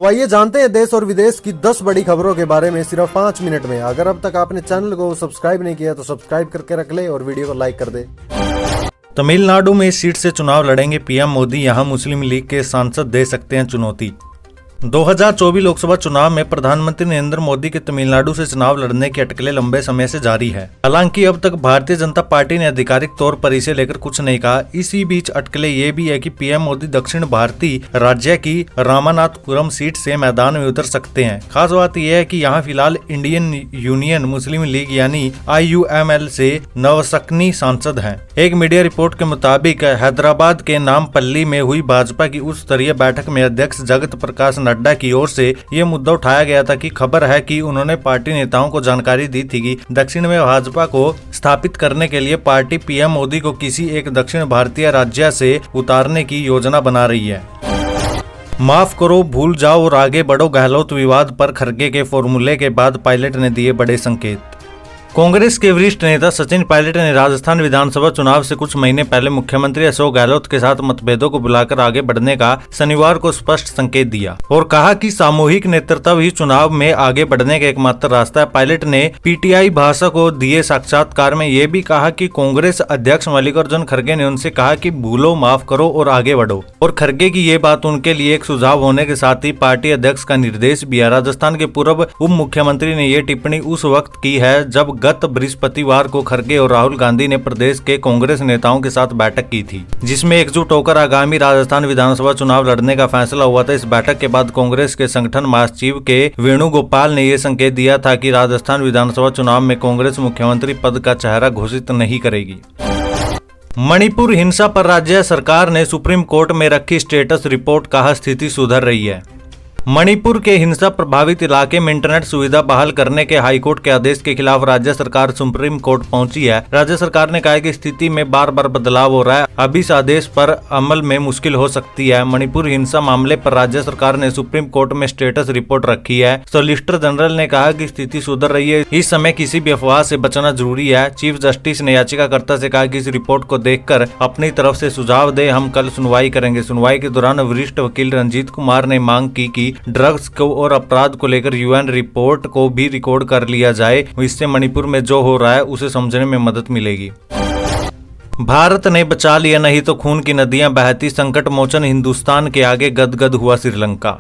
तो आइए जानते हैं देश और विदेश की 10 बड़ी खबरों के बारे में सिर्फ 5 मिनट में। अगर अब तक आपने चैनल को सब्सक्राइब नहीं किया तो सब्सक्राइब करके रख ले और वीडियो को लाइक कर दे। तमिलनाडु में इस सीट से चुनाव लड़ेंगे पीएम मोदी, यहां मुस्लिम लीग के सांसद दे सकते हैं चुनौती। 2024 लोकसभा चुनाव में प्रधानमंत्री नरेंद्र मोदी के तमिलनाडु से चुनाव लड़ने की अटकलें लंबे समय से जारी है। हालांकि अब तक भारतीय जनता पार्टी ने आधिकारिक तौर पर इसे लेकर कुछ नहीं कहा। इसी बीच अटकलें ये भी है कि पीएम मोदी दक्षिण भारतीय राज्य की रामानाथपुरम सीट से मैदान में उतर सकते हैं। खास बात यह है कि यहाँ फिलहाल इंडियन यूनियन मुस्लिम लीग यानी IUML से नवसकनी सांसद हैं। एक मीडिया रिपोर्ट के मुताबिक हैदराबाद के नामपल्ली में हुई भाजपा की उच्च स्तरीय बैठक में अध्यक्ष जगत प्रकाश नड्डा की ओर से ये मुद्दा उठाया गया था कि खबर है कि उन्होंने पार्टी नेताओं को जानकारी दी थी कि दक्षिण में भाजपा को स्थापित करने के लिए पार्टी पीएम मोदी को किसी एक दक्षिण भारतीय राज्य से उतारने की योजना बना रही है। माफ करो, भूल जाओ और आगे बढ़ो, गहलोत विवाद पर खड़गे के फॉर्मूले के बाद पायलट ने दिए बड़े संकेत। कांग्रेस के वरिष्ठ नेता सचिन पायलट ने राजस्थान विधानसभा चुनाव से कुछ महीने पहले मुख्यमंत्री अशोक गहलोत के साथ मतभेदों को बुलाकर आगे बढ़ने का शनिवार को स्पष्ट संकेत दिया और कहा कि सामूहिक नेतृत्व ही चुनाव में आगे बढ़ने का एकमात्र रास्ता है। पायलट ने PTI भाषा को दिए साक्षात्कार में ये भी कहा कि कांग्रेस अध्यक्ष मल्लिकार्जुन खड़गे ने उनसे कहा कि भूलो, माफ करो और आगे बढ़ो, और खड़गे की ये बात उनके लिए एक सुझाव होने के साथ ही पार्टी अध्यक्ष का निर्देश भी है। राजस्थान के पूर्व उप मुख्यमंत्री ने ये टिप्पणी उस वक्त की है जब गत बृहस्पतिवार को खड़गे और राहुल गांधी ने प्रदेश के कांग्रेस नेताओं के साथ बैठक की थी, जिसमें एकजुट होकर आगामी राजस्थान विधानसभा चुनाव लड़ने का फैसला हुआ था। इस बैठक के बाद कांग्रेस के संगठन महासचिव के वेणुगोपाल ने यह संकेत दिया था कि राजस्थान विधानसभा चुनाव में कांग्रेस मुख्यमंत्री पद का चेहरा घोषित नहीं करेगी। मणिपुर हिंसा पर राज्य सरकार ने सुप्रीम कोर्ट में रखी स्टेटस रिपोर्ट, कहा स्थिति सुधर रही है। मणिपुर के हिंसा प्रभावित इलाके में इंटरनेट सुविधा बहाल करने के हाईकोर्ट के आदेश के खिलाफ राज्य सरकार सुप्रीम कोर्ट पहुंची है। राज्य सरकार ने कहा है कि स्थिति में बार बार बदलाव हो रहा है, अब इस आदेश पर अमल में मुश्किल हो सकती है। मणिपुर हिंसा मामले पर राज्य सरकार ने सुप्रीम कोर्ट में स्टेटस रिपोर्ट रखी है। सॉलिसिटर जनरल ने कहा कि स्थिति सुधर रही है, इस समय किसी भी अफवाह से बचना जरूरी है। चीफ जस्टिस ने याचिकाकर्ता से कहा कि इस रिपोर्ट को देखकर अपनी तरफ से सुझाव दे, हम कल सुनवाई करेंगे। सुनवाई के दौरान वरिष्ठ वकील रंजीत कुमार ने मांग की कि ड्रग्स को और अपराध को लेकर UN रिपोर्ट को भी रिकॉर्ड कर लिया जाए, इससे मणिपुर में जो हो रहा है उसे समझने में मदद मिलेगी। भारत ने बचा लिया, नहीं तो खून की नदियां बहती, संकट मोचन हिंदुस्तान के आगे गदगद हुआ श्रीलंका।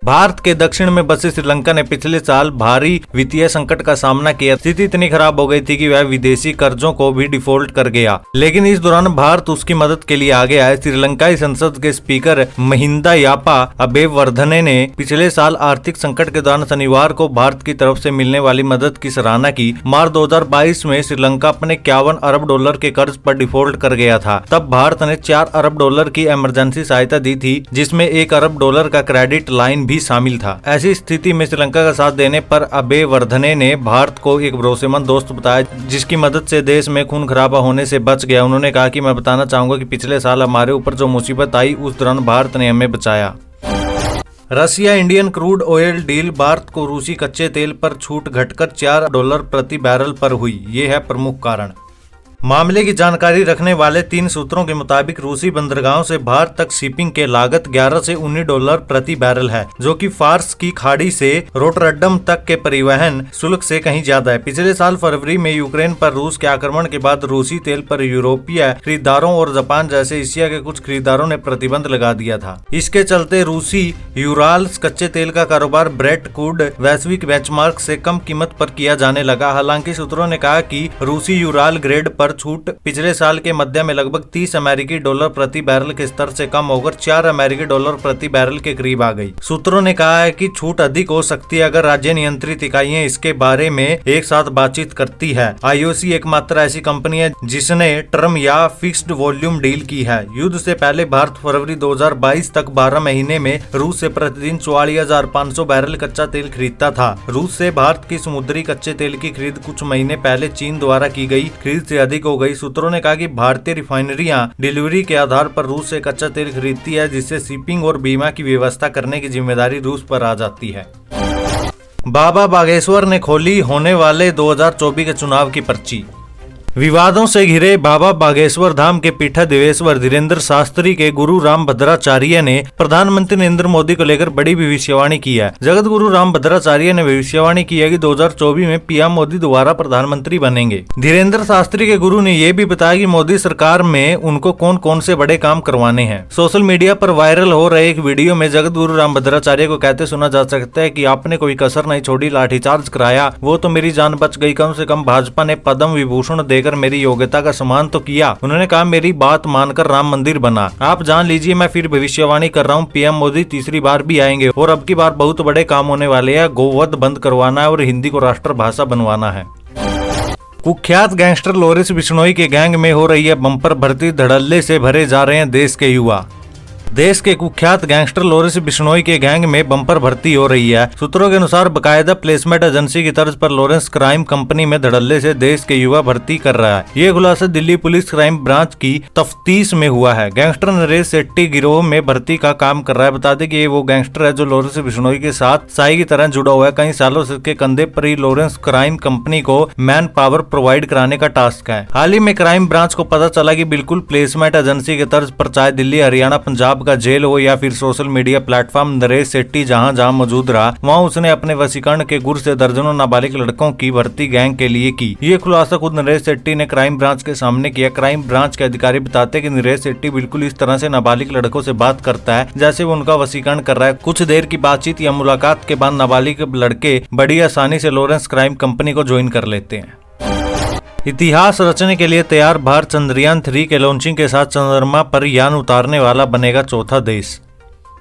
भारत के दक्षिण में बसे श्रीलंका ने पिछले साल भारी वित्तीय संकट का सामना किया। स्थिति इतनी खराब हो गई थी कि वह विदेशी कर्जों को भी डिफॉल्ट कर गया, लेकिन इस दौरान भारत उसकी मदद के लिए आगे आए। श्रीलंकाई संसद के स्पीकर महिंदा यापा अबेवर्धने ने पिछले साल आर्थिक संकट के दौरान शनिवार को भारत की तरफ से मिलने वाली मदद की सराहना की। मार्च 2022 में श्रीलंका अपने $51 अरब के कर्ज पर डिफॉल्ट कर गया था। तब भारत ने $4 अरब की इमरजेंसी सहायता दी थी, जिसमें $1 अरब का क्रेडिट लाइन भी शामिल था। ऐसी स्थिति में श्रीलंका का साथ देने पर अबेवर्धने ने भारत को एक भरोसेमंद दोस्त बताया, जिसकी मदद से देश में खून खराबा होने से बच गया। उन्होंने कहा कि मैं बताना चाहूंगा कि पिछले साल हमारे ऊपर जो मुसीबत आई उस दौरान भारत ने हमें बचाया। Russia Indian crude oil deal, Bharat को रूसी कच्चे तेल पर छूट घटकर $4 प्रति बैरल पर हुई, ये है प्रमुख कारण। मामले की जानकारी रखने वाले 3 सूत्रों के मुताबिक रूसी बंदरगाहों से भारत तक शिपिंग के लागत $11 से $19 प्रति बैरल है, जो कि फार्स की खाड़ी से रोटरडम तक के परिवहन शुल्क से कहीं ज्यादा है। पिछले साल फरवरी में यूक्रेन पर रूस के आक्रमण के बाद रूसी तेल पर यूरोपीय खरीदारों और जापान जैसे एशिया के कुछ खरीदारों ने प्रतिबंध लगा दिया था। इसके चलते रूसी यूराल्स कच्चे तेल का कारोबार ब्रेट क्रूड वैश्विक बेंचमार्क से कम कीमत पर किया जाने लगा। हालांकि सूत्रों ने कहा कि रूसी यूराल ग्रेड पर छूट पिछले साल के मध्य में लगभग $30 अमेरिकी प्रति बैरल के स्तर से कम होकर $4 अमेरिकी प्रति बैरल के करीब आ गई। सूत्रों ने कहा है कि छूट अधिक हो सकती है अगर राज्य नियंत्रित इकाइयां इसके बारे में एक साथ बातचीत करती है। IOC एकमात्र ऐसी कंपनी है जिसने टर्म या फिक्स्ड वॉल्यूम डील की है। युद्ध से पहले भारत फरवरी 2022 तक 12 महीने में रूस से प्रतिदिन 44,500 बैरल कच्चा तेल खरीदता था। रूस से भारत की समुद्री कच्चे तेल की खरीद कुछ महीने पहले चीन द्वारा की गई खरीद से अधिक हो गई। सूत्रों ने कहा कि भारतीय रिफाइनरियां डिलीवरी के आधार पर रूस से कच्चा तेल खरीदती है, जिससे शिपिंग और बीमा की व्यवस्था करने की जिम्मेदारी रूस पर आ जाती है। बाबा बागेश्वर ने खोली होने वाले 2024 के चुनाव की पर्ची। विवादों से घिरे बाबा बागेश्वर धाम के पीठाधीश्वर धीरेन्द्र शास्त्री के गुरु राम भद्राचार्य ने प्रधानमंत्री नरेंद्र मोदी को लेकर बड़ी भविष्यवाणी की है। जगत गुरु राम भद्राचार्य ने भविष्यवाणी की है कि 2024 में पीएम मोदी दोबारा प्रधानमंत्री बनेंगे। धीरेन्द्र शास्त्री के गुरु ने यह भी बताया कि मोदी सरकार में उनको कौन कौन से बड़े काम करवाने हैं। सोशल मीडिया पर वायरल हो रहे एक वीडियो में जगत गुरु राम भद्राचार्य को कहते सुना जा सकता है कि आपने कोई कसर नहीं छोड़ी, लाठीचार्ज कराया, वो तो मेरी जान बच गई। कम से कम भाजपा ने पद्म विभूषण देकर मेरी योग्यता का सम्मान तो किया। उन्होंने कहा मेरी बात मानकर राम मंदिर बना। आप जान लीजिए मैं फिर भविष्यवाणी कर रहा हूँ, पीएम मोदी तीसरी बार भी आएंगे और अब की बार बहुत बड़े काम होने वाले हैं। गोवध बंद करवाना है और हिंदी को राष्ट्रभाषा बनवाना है। कुख्यात गैंगस्टर लॉरेंस बिश्नोई के गैंग में हो रही है बम्पर भर्ती, धड़ल्ले से भरे जा रहे हैं देश के युवा। देश के कुख्यात गैंगस्टर लॉरेंस बिश्नोई के गैंग में बम्पर भर्ती हो रही है। सूत्रों के अनुसार बकायदा प्लेसमेंट एजेंसी की तर्ज पर लॉरेंस क्राइम कंपनी में धड़ल्ले से देश के युवा भर्ती कर रहा है। ये खुलासा दिल्ली पुलिस क्राइम ब्रांच की तफ्तीश में हुआ है। गैंगस्टर नरेश सेट्टी गिरोह में भर्ती का काम कर रहा है। बता दें कि ये वो गैंगस्टर है जो लॉरेंस बिश्नोई के साथ साई की तरह जुड़ा हुआ है। कई सालों से इसके कंधे पर ही लॉरेंस क्राइम कंपनी को मैन पावर प्रोवाइड कराने का टास्क है। हाल ही में क्राइम ब्रांच को पता चला कि बिल्कुल प्लेसमेंट एजेंसी के तर्ज पर चाहे दिल्ली, हरियाणा, पंजाब का जेल हो या फिर social media platform, Naresh Setty जहां जहां मौजूद रहा वहां उसने अपने वशीकरण के गुर से दर्जनों नाबालिग लड़कों की भर्ती गैंग के लिए की। ये खुलासा खुद नरेश सेट्टी ने क्राइम ब्रांच के सामने किया। क्राइम ब्रांच के अधिकारी बताते कि नरेश सेट्टी बिल्कुल इस तरह से नाबालिग लड़कों से बात करता है जैसे वो उनका वशीकरण कर रहा है। कुछ देर की बातचीत या मुलाकात के बाद नाबालिग लड़के बड़ी आसानी से लॉरेंस क्राइम कंपनी को ज्वाइन कर लेते हैं। इतिहास रचने के लिए तैयार भारत चंद्रयान 3 के लॉन्चिंग के साथ चंद्रमा पर यान उतारने वाला बनेगा चौथा देश।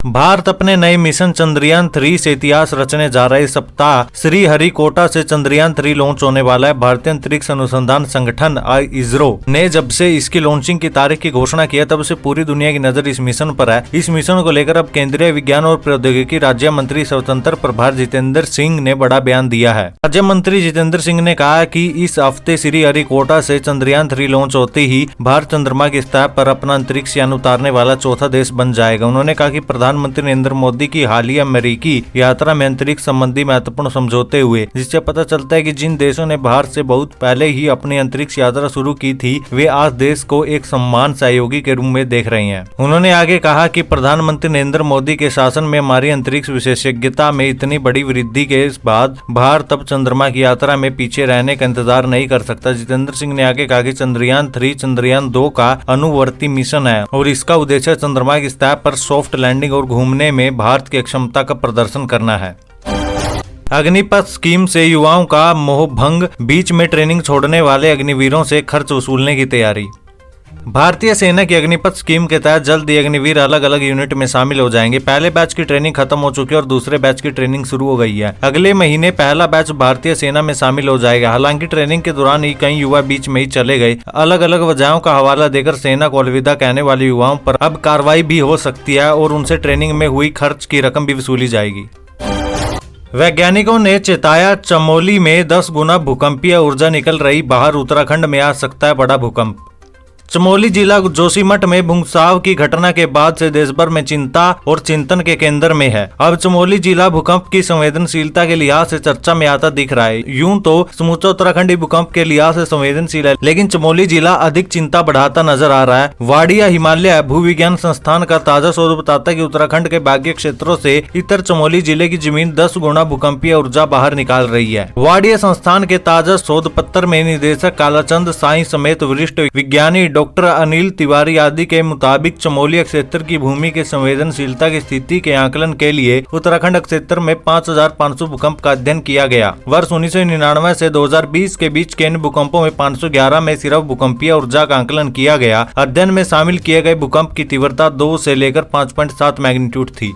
भारत अपने नए मिशन चंद्रयान 3 से इतिहास रचने जा रहे सप्ताह श्रीहरिकोटा से चंद्रयान 3 लॉन्च होने वाला है। भारतीय अंतरिक्ष अनुसंधान संगठन इसरो ने जब से इसकी लॉन्चिंग की तारीख की घोषणा की तब से पूरी दुनिया की नजर इस मिशन पर है। इस मिशन को लेकर अब केंद्रीय विज्ञान और प्रौद्योगिकी राज्य मंत्री स्वतंत्र प्रभार जितेंद्र सिंह ने बड़ा बयान दिया है। राज्य मंत्री जितेंद्र सिंह ने कहा कि इस हफ्ते श्रीहरिकोटा से चंद्रयान 3 लॉन्च होते ही भारत चंद्रमा की सतह पर अपना अंतरिक्ष यान उतारने वाला चौथा देश बन जाएगा। उन्होंने कहा कि प्रधानमंत्री नरेंद्र मोदी की हालिया अमेरिकी यात्रा में अंतरिक्ष संबंधी महत्वपूर्ण समझौते हुए, जिससे पता चलता है कि जिन देशों ने भारत से बहुत पहले ही अपनी अंतरिक्ष यात्रा शुरू की थी वे आज देश को एक सम्मान सहयोगी के रूप में देख रहे हैं। उन्होंने आगे कहा कि प्रधानमंत्री नरेंद्र मोदी के शासन में हमारी अंतरिक्ष विशेषज्ञता में इतनी बड़ी वृद्धि के बाद भारत अब चंद्रमा की यात्रा में पीछे रहने का इंतजार नहीं कर सकता। जितेंद्र सिंह ने आगे कहा कि चंद्रयान 3 चंद्रयान 2 का अनुवर्ती मिशन है और इसका उद्देश्य चंद्रमा की सतह पर सॉफ्ट लैंडिंग और घूमने में भारत की क्षमता का प्रदर्शन करना है। अग्निपथ स्कीम से युवाओं का मोह भंग, बीच में ट्रेनिंग छोड़ने वाले अग्निवीरों से खर्च वसूलने की तैयारी। भारतीय सेना की अग्निपथ स्कीम के तहत जल्द ही अग्निवीर अलग अलग यूनिट में शामिल हो जाएंगे। पहले बैच की ट्रेनिंग खत्म हो चुकी है और दूसरे बैच की ट्रेनिंग शुरू हो गई है। अगले महीने पहला बैच भारतीय सेना में शामिल हो जाएगा। हालांकि ट्रेनिंग के दौरान ही कई युवा बीच में ही चले गए। अलग अलग वजहों का हवाला देकर सेना को अलविदा कहने वाले युवाओं पर अब कार्रवाई भी हो सकती है और उनसे ट्रेनिंग में हुई खर्च की रकम भी वसूली जाएगी। वैज्ञानिकों ने चेताया, चमोली में 10 गुना भूकंपीय ऊर्जा निकल रही बाहर, उत्तराखंड में आ सकता है बड़ा भूकंप। चमोली जिला जोशीमठ में भूकंप की घटना के बाद से देश भर में चिंता और चिंतन के केंद्र में है। अब चमोली जिला भूकंप की संवेदनशीलता के लिहाज से चर्चा में आता दिख रहा है। यूं तो समूचा उत्तराखंड ही भूकंप के लिहाज से संवेदनशील है, लेकिन चमोली जिला अधिक चिंता बढ़ाता नजर आ रहा है। वाडिया हिमालय भूविज्ञान संस्थान का ताजा शोध बताता है कि उत्तराखंड के बाकी क्षेत्रों से इतर चमोली जिले की जमीन 10 गुना भूकंपीय ऊर्जा बाहर निकाल रही है। वाडिया संस्थान के ताजा शोध पत्र में निदेशक कालाचंद साई समेत वरिष्ठ विज्ञानी डॉक्टर अनिल तिवारी आदि के मुताबिक चमोली क्षेत्र की भूमि के संवेदनशीलता की स्थिति के आकलन के लिए उत्तराखंड क्षेत्र में 5500 भूकंप का अध्ययन किया गया। वर्ष 1999 से 2020 के बीच के इन भूकंपों में 511 में सिर्फ भूकंपीय ऊर्जा का आकलन किया गया। अध्ययन में शामिल किए गए भूकंप की तीव्रता 2 से लेकर 5.7 मैग्नीट्यूड थी।